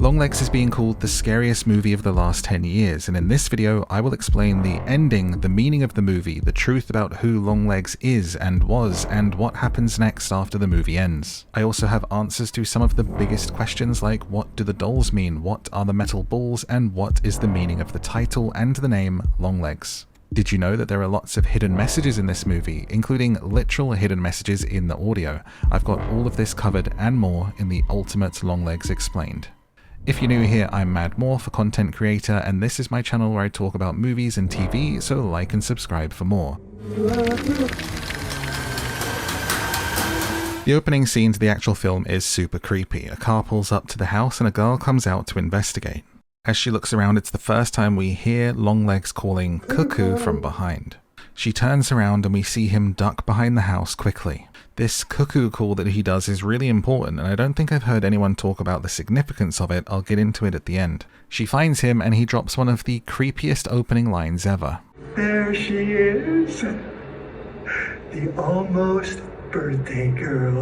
Longlegs is being called the scariest movie of the last 10 years, and in this video I will explain the ending, the meaning of the movie, the truth about who Longlegs is and was, and what happens next after the movie ends. I also have answers to some of the biggest questions like what do the dolls mean, what are the metal balls, and what is the meaning of the title and the name Longlegs. Did you know that there are lots of hidden messages in this movie, including literal hidden messages in the audio? I've got all of this covered and more in the ultimate Longlegs Explained. If you're new here, I'm MadMorph, a content creator, and this is my channel where I talk about movies and TV, so like and subscribe for more. The opening scene to the actual film is super creepy. A car pulls up to the house and a girl comes out to investigate. As she looks around, it's the first time we hear Longlegs calling Cuckoo from behind. She turns around and we see him duck behind the house quickly. This cuckoo call that he does is really important, and I don't think I've heard anyone talk about the significance of it. I'll get into it at the end. She finds him and he drops one of the creepiest opening lines ever. There she is, the almost birthday girl.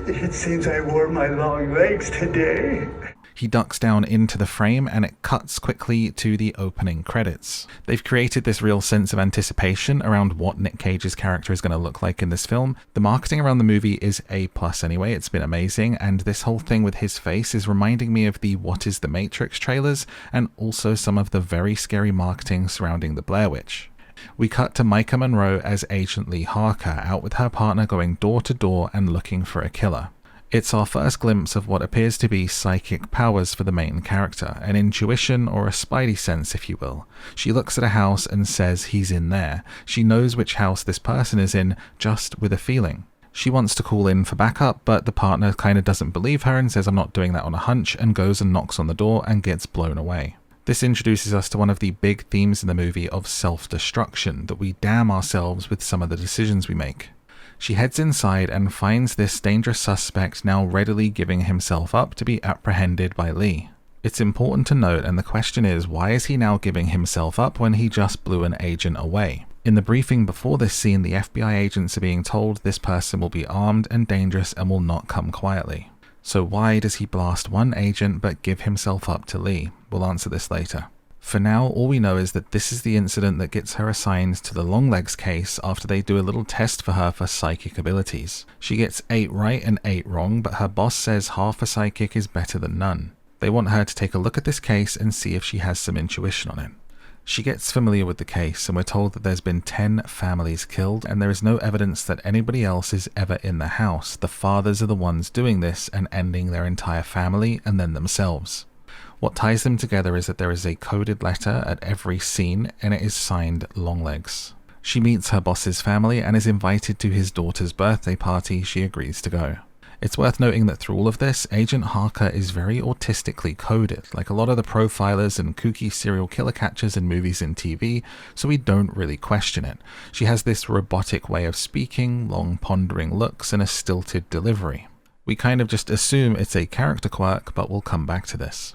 It seems I wore my long legs today. He ducks down into the frame and it cuts quickly to the opening credits. They've created this real sense of anticipation around what Nick Cage's character is going to look like in this film. The marketing around the movie is A+ anyway, it's been amazing, and this whole thing with his face is reminding me of the What is the Matrix trailers and also some of the very scary marketing surrounding the Blair Witch. We cut to Micah Monroe as Agent Lee Harker, out with her partner going door to door and looking for a killer. It's our first glimpse of what appears to be psychic powers for the main character, an intuition or a spidey sense if you will. She looks at a house and says he's in there. She knows which house this person is in just with a feeling. She wants to call in for backup, but the partner kinda doesn't believe her and says I'm not doing that on a hunch, and goes and knocks on the door and gets blown away. This introduces us to one of the big themes in the movie of self-destruction, that we damn ourselves with some of the decisions we make. She heads inside and finds this dangerous suspect now readily giving himself up to be apprehended by Lee. It's important to note, and the question is, why is he now giving himself up when he just blew an agent away? In the briefing before this scene, the FBI agents are being told this person will be armed and dangerous and will not come quietly. So why does he blast one agent but give himself up to Lee? We'll answer this later. For now, all we know is that this is the incident that gets her assigned to the Longlegs case after they do a little test for her for psychic abilities. She gets 8 right and 8 wrong, but her boss says half a psychic is better than none. They want her to take a look at this case and see if she has some intuition on it. She gets familiar with the case, and we're told that there's been 10 families killed, and there is no evidence that anybody else is ever in the house. The fathers are the ones doing this and ending their entire family and then themselves. What ties them together is that there is a coded letter at every scene, and it is signed Longlegs. She meets her boss's family and is invited to his daughter's birthday party. She agrees to go. It's worth noting that through all of this, Agent Harker is very autistically coded, like a lot of the profilers and kooky serial killer catchers in movies and TV, so we don't really question it. She has this robotic way of speaking, long pondering looks, and a stilted delivery. We kind of just assume it's a character quirk, but we'll come back to this.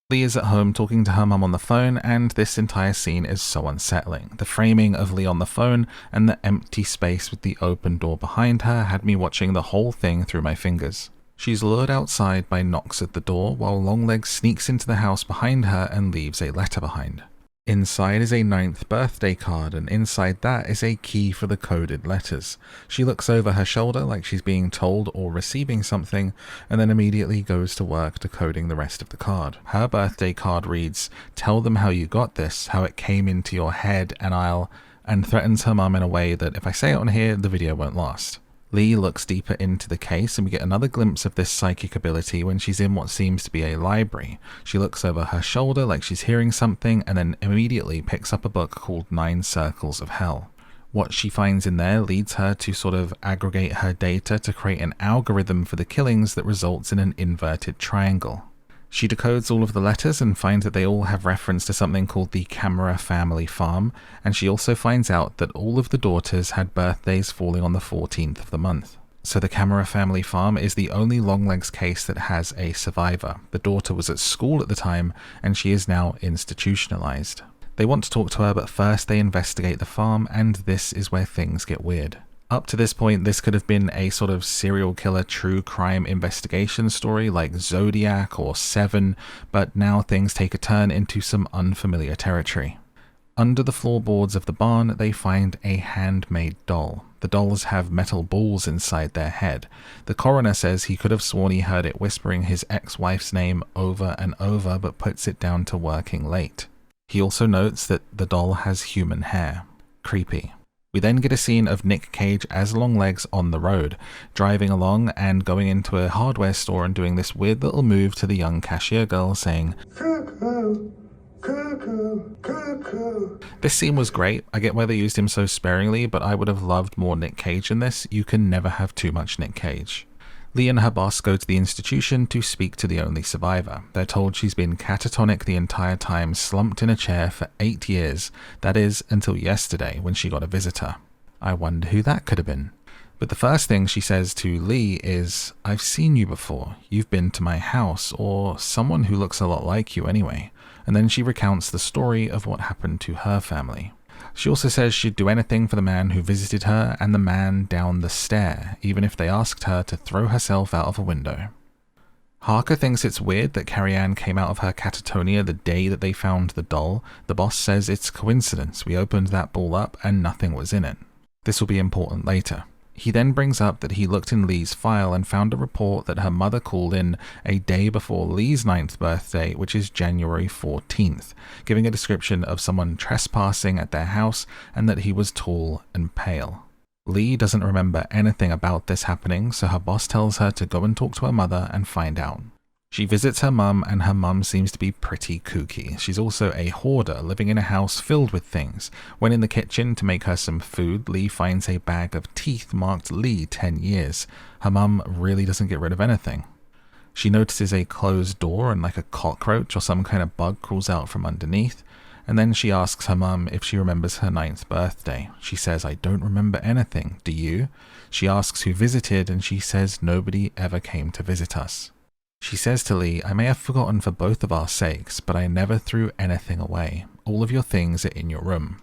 Lee is at home talking to her mum on the phone, and this entire scene is so unsettling. The framing of Lee on the phone and the empty space with the open door behind her had me watching the whole thing through my fingers. She's lured outside by knocks at the door, while Longlegs sneaks into the house behind her and leaves a letter behind. Inside is a 9th birthday card, and inside that is a key for the coded letters. She looks over her shoulder like she's being told or receiving something, and then immediately goes to work decoding the rest of the card. Her birthday card reads, "Tell them how you got this, how it came into your head, and threatens her mum in a way that if I say it on here, the video won't last. Lee looks deeper into the case, and we get another glimpse of this psychic ability when she's in what seems to be a library. She looks over her shoulder like she's hearing something, and then immediately picks up a book called 9 Circles of Hell. What she finds in there leads her to sort of aggregate her data to create an algorithm for the killings that results in an inverted triangle. She decodes all of the letters and finds that they all have reference to something called the Camera Family Farm, and she also finds out that all of the daughters had birthdays falling on the 14th of the month. So the Camera Family Farm is the only Longlegs case that has a survivor. The daughter was at school at the time, and she is now institutionalized. They want to talk to her, but first they investigate the farm, and this is where things get weird. Up to this point, this could have been a sort of serial killer true crime investigation story like Zodiac or Seven, but now things take a turn into some unfamiliar territory. Under the floorboards of the barn, they find a handmade doll. The dolls have metal balls inside their head. The coroner says he could have sworn he heard it whispering his ex-wife's name over and over, but puts it down to working late. He also notes that the doll has human hair. Creepy. We then get a scene of Nick Cage as Longlegs on the road, driving along and going into a hardware store and doing this weird little move to the young cashier girl saying, "Cuckoo, cuckoo, cuckoo." This scene was great. I get why they used him so sparingly, but I would have loved more Nick Cage in this. You can never have too much Nick Cage. Lee and her boss go to the institution to speak to the only survivor. They're told she's been catatonic the entire time, slumped in a chair for 8 years. That is, until yesterday when she got a visitor. I wonder who that could have been. But the first thing she says to Lee is, "I've seen you before. You've been to my house," or someone who looks a lot like you anyway. And then she recounts the story of what happened to her family. She also says she'd do anything for the man who visited her and the man down the stair, even if they asked her to throw herself out of a window. Harker thinks it's weird that Carrie-Anne came out of her catatonia the day that they found the doll. The boss says it's coincidence. We opened that ball up and nothing was in it. This will be important later. He then brings up that he looked in Lee's file and found a report that her mother called in a day before Lee's 9th birthday, which is January 14th, giving a description of someone trespassing at their house and that he was tall and pale. Lee doesn't remember anything about this happening, so her boss tells her to go and talk to her mother and find out. She visits her mum, and her mum seems to be pretty kooky. She's also a hoarder, living in a house filled with things. When in the kitchen to make her some food, Lee finds a bag of teeth marked Lee 10 years. Her mum really doesn't get rid of anything. She notices a closed door and like a cockroach or some kind of bug crawls out from underneath. And then she asks her mum if she remembers her 9th birthday. She says, "I don't remember anything. Do you?" She asks who visited, and she says nobody ever came to visit us. She says to Lee, "I may have forgotten for both of our sakes, but I never threw anything away. All of your things are in your room."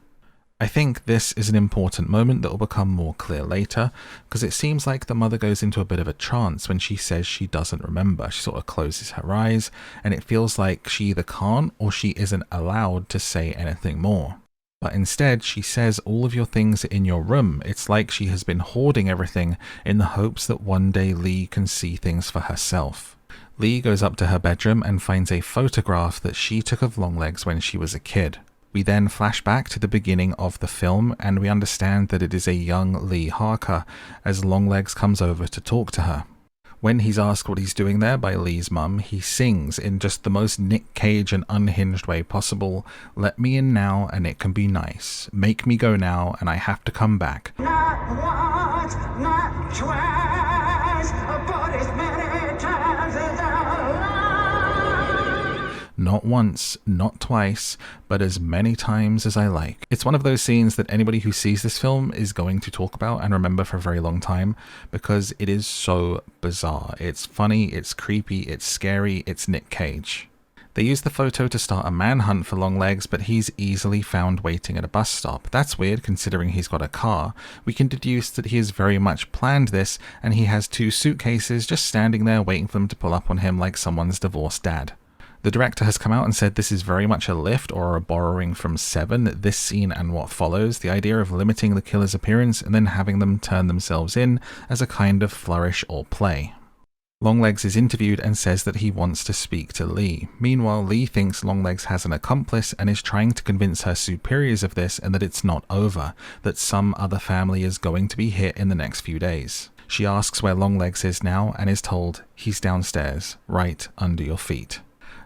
I think this is an important moment that will become more clear later, because it seems like the mother goes into a bit of a trance when she says she doesn't remember. She sort of closes her eyes, and it feels like she either can't or she isn't allowed to say anything more. But instead, she says all of your things are in your room. It's like she has been hoarding everything in the hopes that one day Lee can see things for herself. Lee goes up to her bedroom and finds a photograph that she took of Longlegs when she was a kid. We then flash back to the beginning of the film, and we understand that it is a young Lee Harker as Longlegs comes over to talk to her. When he's asked what he's doing there by Lee's mum, he sings in just the most Nick Cage and unhinged way possible, "Let me in now and it can be nice. Make me go now and I have to come back." Not once, not twice, but as many times as I like. Not once, not twice, but as many times as I like. It's one of those scenes that anybody who sees this film is going to talk about and remember for a very long time, because it is so bizarre. It's funny, it's creepy, it's scary, it's Nick Cage. They use the photo to start a manhunt for Longlegs, but he's easily found waiting at a bus stop. That's weird considering he's got a car. We can deduce that he has very much planned this, and he has 2 suitcases just standing there waiting for them to pull up on him like someone's divorced dad. The director has come out and said this is very much a lift or a borrowing from Seven, this scene and what follows, the idea of limiting the killer's appearance and then having them turn themselves in as a kind of flourish or play. Longlegs is interviewed and says that he wants to speak to Lee. Meanwhile, Lee thinks Longlegs has an accomplice and is trying to convince her superiors of this and that it's not over, that some other family is going to be hit in the next few days. She asks where Longlegs is now and is told, "He's downstairs, right under your feet."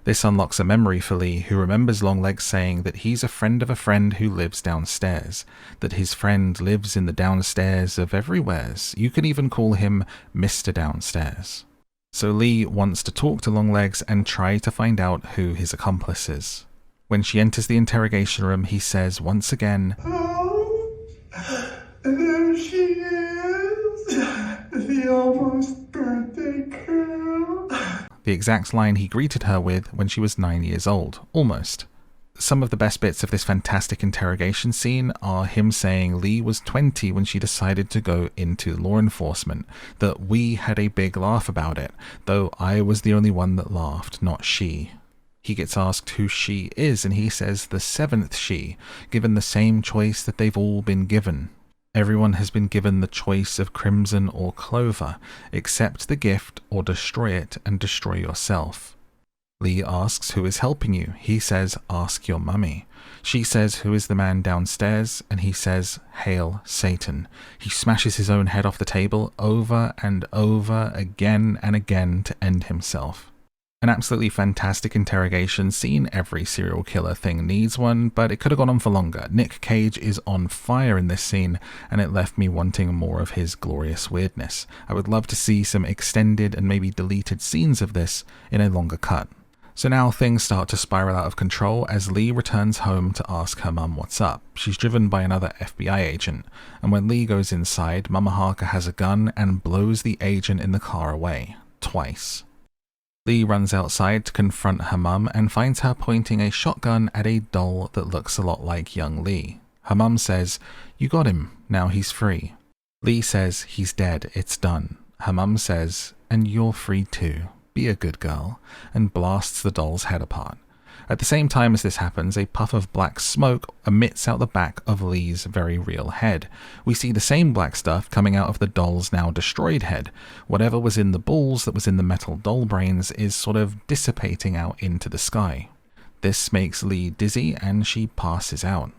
This unlocks a memory for Lee, who remembers Longlegs saying that he's a friend of a friend who lives downstairs, that his friend lives in the downstairs of everywheres. You could even call him Mr. Downstairs. So Lee wants to talk to Longlegs and try to find out who his accomplice is. When she enters the interrogation room, he says once again, Oh, there she is, the almost birthday girl. the exact line he greeted her with when she was 9 years old, almost. Some of the best bits of this fantastic interrogation scene are him saying Lee was 20 when she decided to go into law enforcement, that we had a big laugh about it, though I was the only one that laughed, not she. He gets asked who she is, and he says the seventh she, given the same choice that they've all been given. Everyone has been given the choice of crimson or clover. Accept the gift or destroy it and destroy yourself. Lee asks who is helping you. He says, ask your mummy. She says, who is the man downstairs? And he says, hail Satan. He smashes his own head off the table over and over again and again to end himself. An absolutely fantastic interrogation scene. Every serial killer thing needs one, but it could have gone on for longer. Nick Cage is on fire in this scene, and it left me wanting more of his glorious weirdness. I would love to see some extended and maybe deleted scenes of this in a longer cut. So now things start to spiral out of control as Lee returns home to ask her mum what's up. She's driven by another FBI agent, and when Lee goes inside, Mama Harker has a gun and blows the agent in the car away. Twice. Lee runs outside to confront her mum and finds her pointing a shotgun at a doll that looks a lot like young Lee. Her mum says, you got him, now he's free. Lee says, he's dead, it's done. Her mum says, and you're free too. Be a good girl, and blasts the doll's head apart. At the same time as this happens, a puff of black smoke emits out the back of Lee's very real head. We see the same black stuff coming out of the doll's now destroyed head. Whatever was in the balls that was in the metal doll brains is sort of dissipating out into the sky. This makes Lee dizzy and she passes out.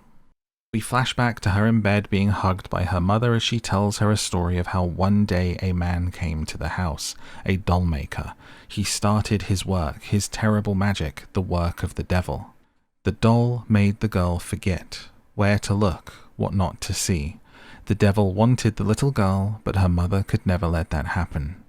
We flash back to her in bed being hugged by her mother as she tells her a story of how one day a man came to the house, a doll maker. He started his work, his terrible magic, the work of the devil. The doll made the girl forget where to look, what not to see. The devil wanted the little girl, but her mother could never let that happen.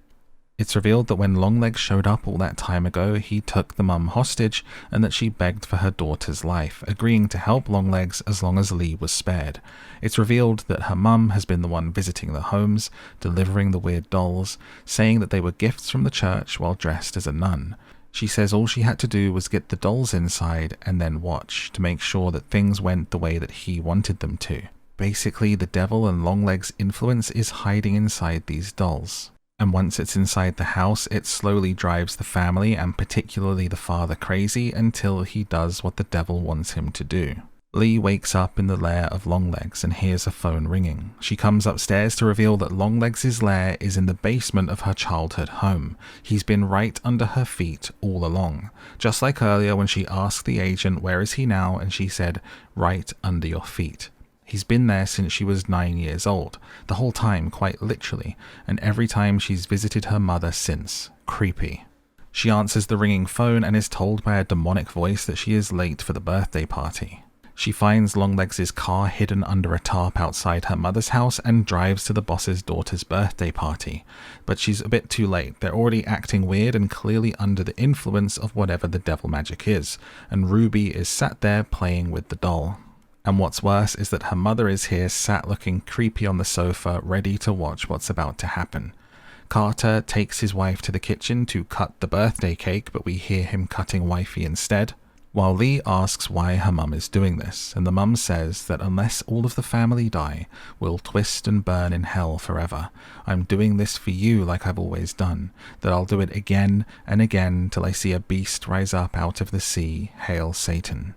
It's revealed that when Longlegs showed up all that time ago, he took the mum hostage and that she begged for her daughter's life, agreeing to help Longlegs as long as Lee was spared. It's revealed that her mum has been the one visiting the homes, delivering the weird dolls, saying that they were gifts from the church while dressed as a nun. She says all she had to do was get the dolls inside and then watch to make sure that things went the way that he wanted them to. Basically, the devil and Longlegs' influence is hiding inside these dolls. And once it's inside the house, it slowly drives the family and particularly the father crazy until he does what the devil wants him to do. Lee wakes up in the lair of Longlegs and hears a phone ringing. She comes upstairs to reveal that Longlegs' lair is in the basement of her childhood home. He's been right under her feet all along. Just like earlier when she asked the agent, where is he now? And she said, right under your feet. He's been there since she was 9 years old, the whole time quite literally, and every time she's visited her mother since. Creepy. She answers the ringing phone and is told by a demonic voice that she is late for the birthday party. She finds Longlegs' car hidden under a tarp outside her mother's house and drives to the boss's daughter's birthday party. But she's a bit too late. They're already acting weird and clearly under the influence of whatever the devil magic is, and Ruby is sat there playing with the doll. And what's worse is that her mother is here sat looking creepy on the sofa, ready to watch what's about to happen. Carter takes his wife to the kitchen to cut the birthday cake, but we hear him cutting wifey instead. While Lee asks why her mum is doing this, and the mum says that unless all of the family die, we'll twist and burn in hell forever. I'm doing this for you like I've always done, that I'll do it again and again till I see a beast rise up out of the sea, hail Satan.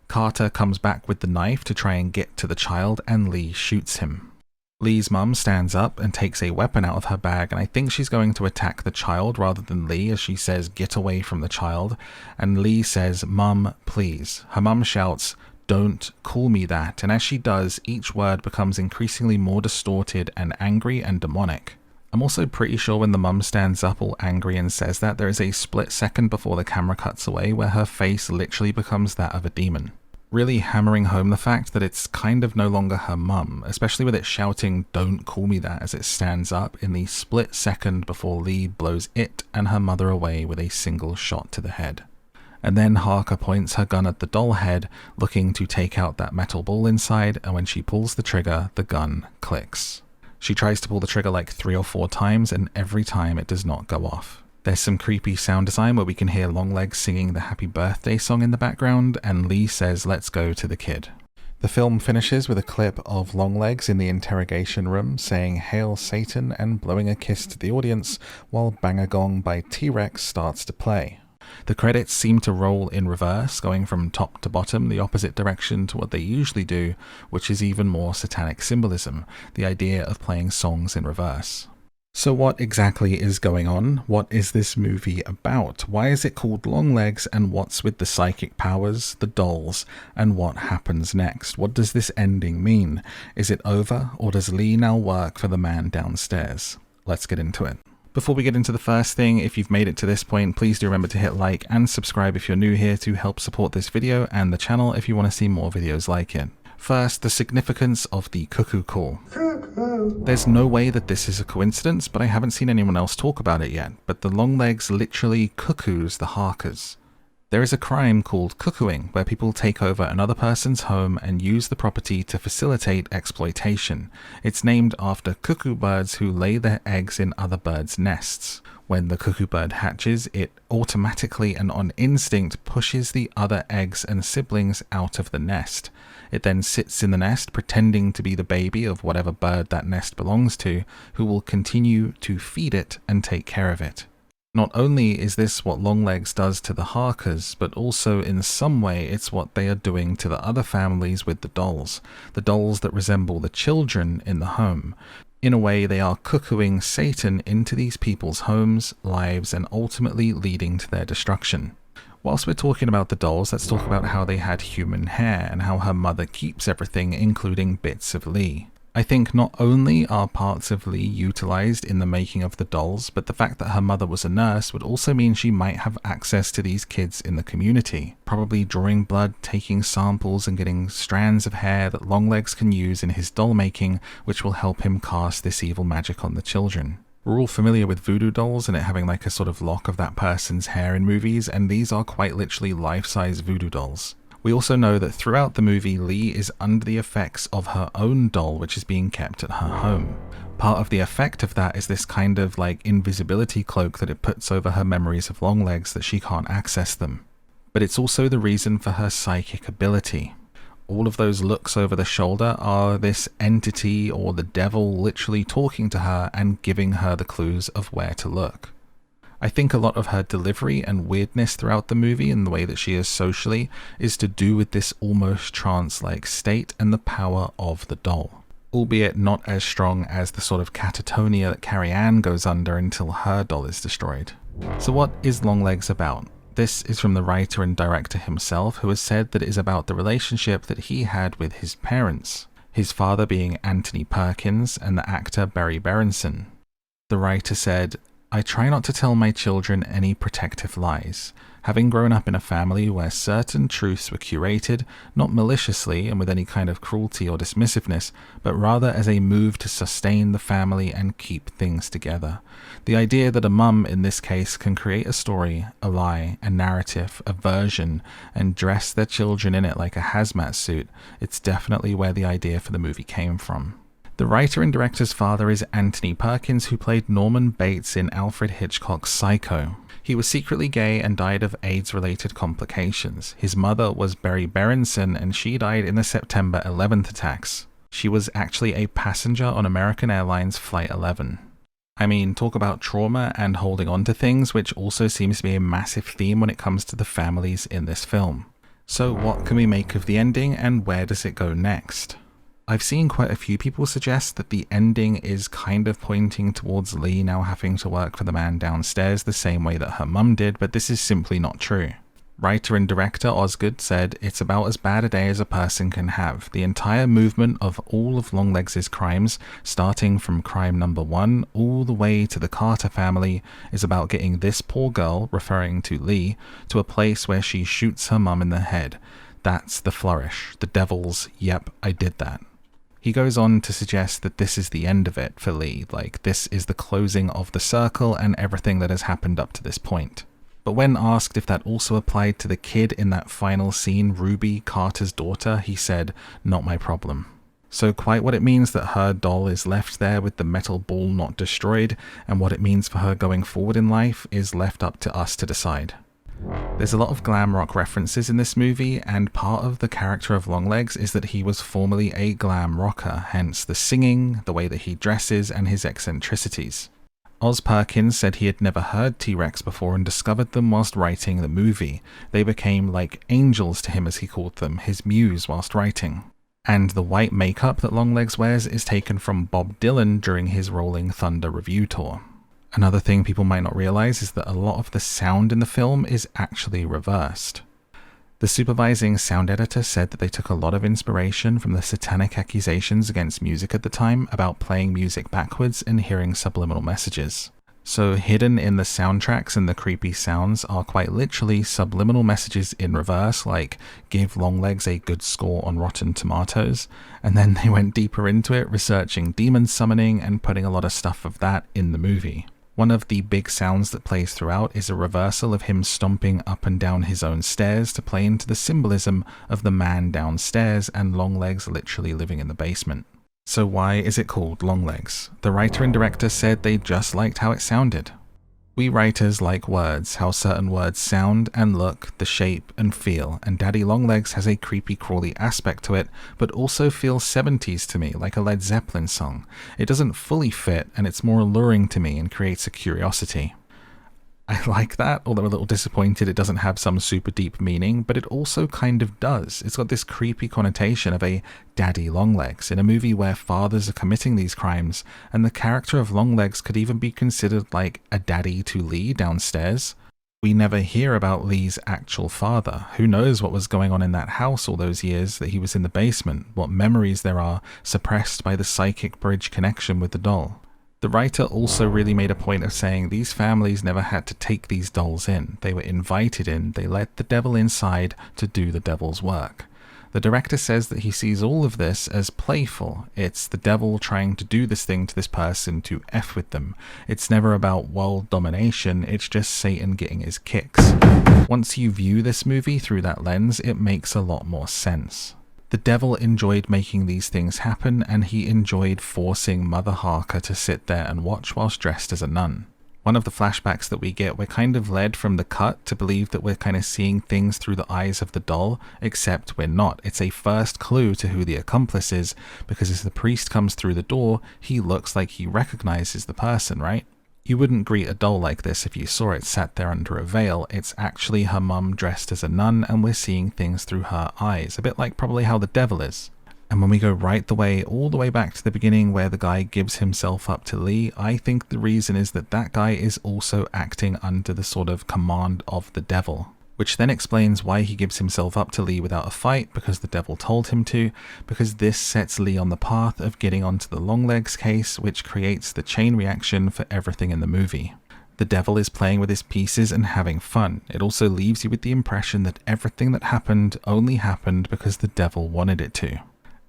Carter comes back with the knife to try and get to the child, and Lee shoots him. Lee's mum stands up and takes a weapon out of her bag, and I think she's going to attack the child rather than Lee, as she says, get away from the child, and Lee says, Mum, please. Her mum shouts, don't call me that, and as she does, each word becomes increasingly more distorted and angry and demonic. I'm also pretty sure when the mum stands up all angry and says that, there is a split second before the camera cuts away where her face literally becomes that of a demon. Really hammering home the fact that it's kind of no longer her mum, especially with it shouting, don't call me that, as it stands up in the split second before Lee blows it and her mother away with a single shot to the head. And then Harker points her gun at the doll head, looking to take out that metal ball inside, and when she pulls the trigger, the gun clicks. She tries to pull the trigger like 3 or 4 times, and every time it does not go off. There's some creepy sound design where we can hear Longlegs singing the happy birthday song in the background, and Lee says, "Let's go" to the kid. The film finishes with a clip of Longlegs in the interrogation room saying "Hail Satan" and blowing a kiss to the audience while Bang a Gong by T-Rex starts to play. The credits seem to roll in reverse, going from top to bottom, the opposite direction to what they usually do, which is even more satanic symbolism, the idea of playing songs in reverse. So what exactly is going on? What is this movie about? Why is it called Longlegs, and what's with the psychic powers, the dolls, and what happens next? What does this ending mean? Is it over, or does Lee now work for the man downstairs? Let's get into it. Before we get into the first thing, if you've made it to this point, please do remember to hit like and subscribe if you're new here to help support this video and the channel if you want to see more videos like it. First, the significance of the cuckoo call. There's no way that this is a coincidence, but I haven't seen anyone else talk about it yet, but the Longlegs literally cuckoos the Harkers. There is a crime called cuckooing, where people take over another person's home and use the property to facilitate exploitation. It's named after cuckoo birds who lay their eggs in other birds' nests. When the cuckoo bird hatches, it automatically and on instinct pushes the other eggs and siblings out of the nest. It then sits in the nest pretending to be the baby of whatever bird that nest belongs to, who will continue to feed it and take care of it. Not only is this what Longlegs does to the Harkers, but also in some way it's what they are doing to the other families with the dolls that resemble the children in the home. In a way, they are cuckooing Satan into these people's homes, lives, and ultimately leading to their destruction. Whilst we're talking about the dolls, let's talk about how they had human hair and how her mother keeps everything, including bits of Lee. I think not only are parts of Lee utilized in the making of the dolls, but the fact that her mother was a nurse would also mean she might have access to these kids in the community, probably drawing blood, taking samples, and getting strands of hair that Longlegs can use in his doll making, which will help him cast this evil magic on the children. We're all familiar with voodoo dolls and it having like a sort of lock of that person's hair in movies, and these are quite literally life-size voodoo dolls. We also know that throughout the movie, Lee is under the effects of her own doll, which is being kept at her home. Part of the effect of that is this kind of like invisibility cloak that it puts over her memories of Longlegs that she can't access them. But it's also the reason for her psychic ability. All of those looks over the shoulder are this entity or the devil literally talking to her and giving her the clues of where to look. I think a lot of her delivery and weirdness throughout the movie and the way that she is socially is to do with this almost trance-like state and the power of the doll. Albeit not as strong as the sort of catatonia that Carrie Ann goes under until her doll is destroyed. So what is Longlegs about? This is from the writer and director himself, who has said that it is about the relationship that he had with his parents, his father being Anthony Perkins and the actor Barry Berenson. The writer said, "I try not to tell my children any protective lies. Having grown up in a family where certain truths were curated, not maliciously and with any kind of cruelty or dismissiveness, but rather as a move to sustain the family and keep things together. The idea that a mum, in this case, can create a story, a lie, a narrative, a version, and dress their children in it like a hazmat suit, it's definitely where the idea for the movie came from." The writer and director's father is Anthony Perkins, who played Norman Bates in Alfred Hitchcock's Psycho. He was secretly gay and died of AIDS-related complications. His mother was Barry Berenson, and she died in the September 11th attacks. She was actually a passenger on American Airlines Flight 11. I mean, talk about trauma and holding on to things, which also seems to be a massive theme when it comes to the families in this film. So what can we make of the ending, and where does it go next? I've seen quite a few people suggest that the ending is kind of pointing towards Lee now having to work for the man downstairs the same way that her mum did, but this is simply not true. Writer and director Osgood said, "It's about as bad a day as a person can have. The entire movement of all of Longlegs' crimes, starting from crime number 1 all the way to the Carter family, is about getting this poor girl," referring to Lee, "to a place where she shoots her mum in the head. That's the flourish. The devil's, yep, I did that." He goes on to suggest that this is the end of it for Lee, like this is the closing of the circle and everything that has happened up to this point. But when asked if that also applied to the kid in that final scene, Ruby, Carter's daughter, he said, "Not my problem." So quite what it means that her doll is left there with the metal ball not destroyed, and what it means for her going forward in life is left up to us to decide. There's a lot of glam rock references in this movie, and part of the character of Longlegs is that he was formerly a glam rocker, hence the singing, the way that he dresses, and his eccentricities. Oz Perkins said he had never heard T-Rex before and discovered them whilst writing the movie. They became like angels to him, as he called them, his muse whilst writing. And the white makeup that Longlegs wears is taken from Bob Dylan during his Rolling Thunder review tour. Another thing people might not realize is that a lot of the sound in the film is actually reversed. The supervising sound editor said that they took a lot of inspiration from the satanic accusations against music at the time about playing music backwards and hearing subliminal messages. So hidden in the soundtracks and the creepy sounds are quite literally subliminal messages in reverse, like give Longlegs a good score on Rotten Tomatoes, and then they went deeper into it, researching demon summoning and putting a lot of stuff of that in the movie. One of the big sounds that plays throughout is a reversal of him stomping up and down his own stairs to play into the symbolism of the man downstairs and Longlegs literally living in the basement. So why is it called Longlegs? The writer and director said they just liked how it sounded. We writers like words, how certain words sound and look, the shape and feel, and Daddy Longlegs has a creepy crawly aspect to it, but also feels 70s to me, like a Led Zeppelin song. It doesn't fully fit, and it's more alluring to me and creates a curiosity. I like that, although a little disappointed it doesn't have some super deep meaning, but it also kind of does. It's got this creepy connotation of a Daddy Longlegs in a movie where fathers are committing these crimes, and the character of Longlegs could even be considered like a daddy to Lee downstairs. We never hear about Lee's actual father. Who knows what was going on in that house all those years that he was in the basement, what memories there are suppressed by the psychic bridge connection with the doll. The writer also really made a point of saying these families never had to take these dolls in. They were invited in, they let the devil inside to do the devil's work. The director says that he sees all of this as playful. It's the devil trying to do this thing to this person to F with them. It's never about world domination, it's just Satan getting his kicks. Once you view this movie through that lens, it makes a lot more sense. The devil enjoyed making these things happen, and he enjoyed forcing Mother Harker to sit there and watch whilst dressed as a nun. One of the flashbacks that we get, we're kind of led from the cut to believe that we're kind of seeing things through the eyes of the doll, except we're not. It's a first clue to who the accomplice is, because as the priest comes through the door, he looks like he recognizes the person, right? You wouldn't greet a doll like this if you saw it sat there under a veil. It's actually her mum dressed as a nun, and we're seeing things through her eyes, a bit like probably how the devil is. And when we go all the way back to the beginning where the guy gives himself up to Lee, I think the reason is that that guy is also acting under the sort of command of the devil. Which then explains why he gives himself up to Lee without a fight, because the devil told him to, because this sets Lee on the path of getting onto the Longlegs case, which creates the chain reaction for everything in the movie. The devil is playing with his pieces and having fun. It also leaves you with the impression that everything that happened only happened because the devil wanted it to.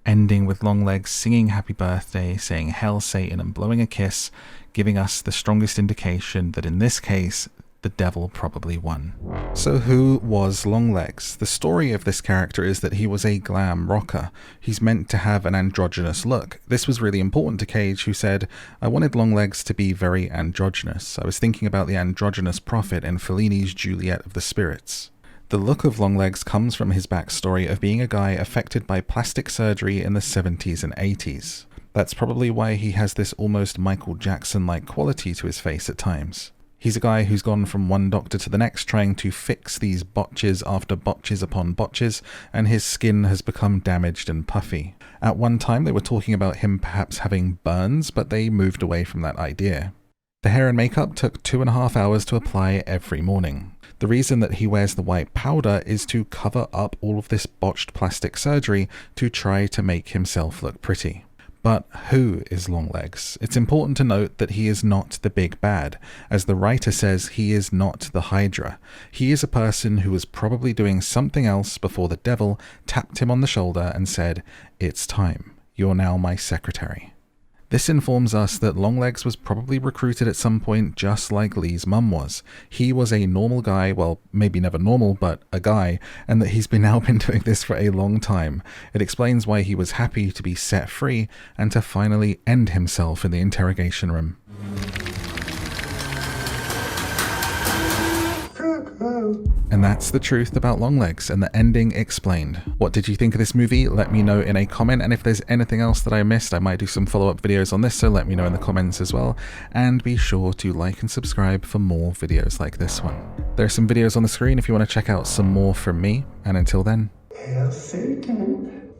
Ending with Longlegs singing happy birthday, saying hail Satan and blowing a kiss, giving us the strongest indication that in this case, the devil probably won. So who was Longlegs? The story of this character is that he was a glam rocker. He's meant to have an androgynous look. This was really important to Cage, who said, I wanted Longlegs to be very androgynous. I was thinking about the androgynous prophet in Fellini's Juliet of the Spirits. The look of Longlegs comes from his backstory of being a guy affected by plastic surgery in the 70s and 80s. That's probably why he has this almost Michael Jackson-like quality to his face at times. He's a guy who's gone from one doctor to the next trying to fix these botches after botches upon botches, and his skin has become damaged and puffy. At one time they were talking about him perhaps having burns, but they moved away from that idea. The hair and makeup took 2.5 hours to apply every morning. The reason that he wears the white powder is to cover up all of this botched plastic surgery to try to make himself look pretty. But who is Longlegs? It's important to note that he is not the big bad. As the writer says, he is not the Hydra. He is a person who was probably doing something else before the devil tapped him on the shoulder and said, "It's time. You're now my secretary." This informs us that Longlegs was probably recruited at some point just like Lee's mum was. He was a normal guy, well, maybe never normal, but a guy, and that he's now been doing this for a long time. It explains why he was happy to be set free and to finally end himself in the interrogation room. And that's the truth about Longlegs and the ending explained. What did you think of this movie? Let me know in a comment, and if there's anything else that I missed, I might do some follow-up videos on this, so let me know in the comments as well. And be sure to like and subscribe for more videos like this one. There are some videos on the screen if you want to check out some more from me, and until then. Hail Satan.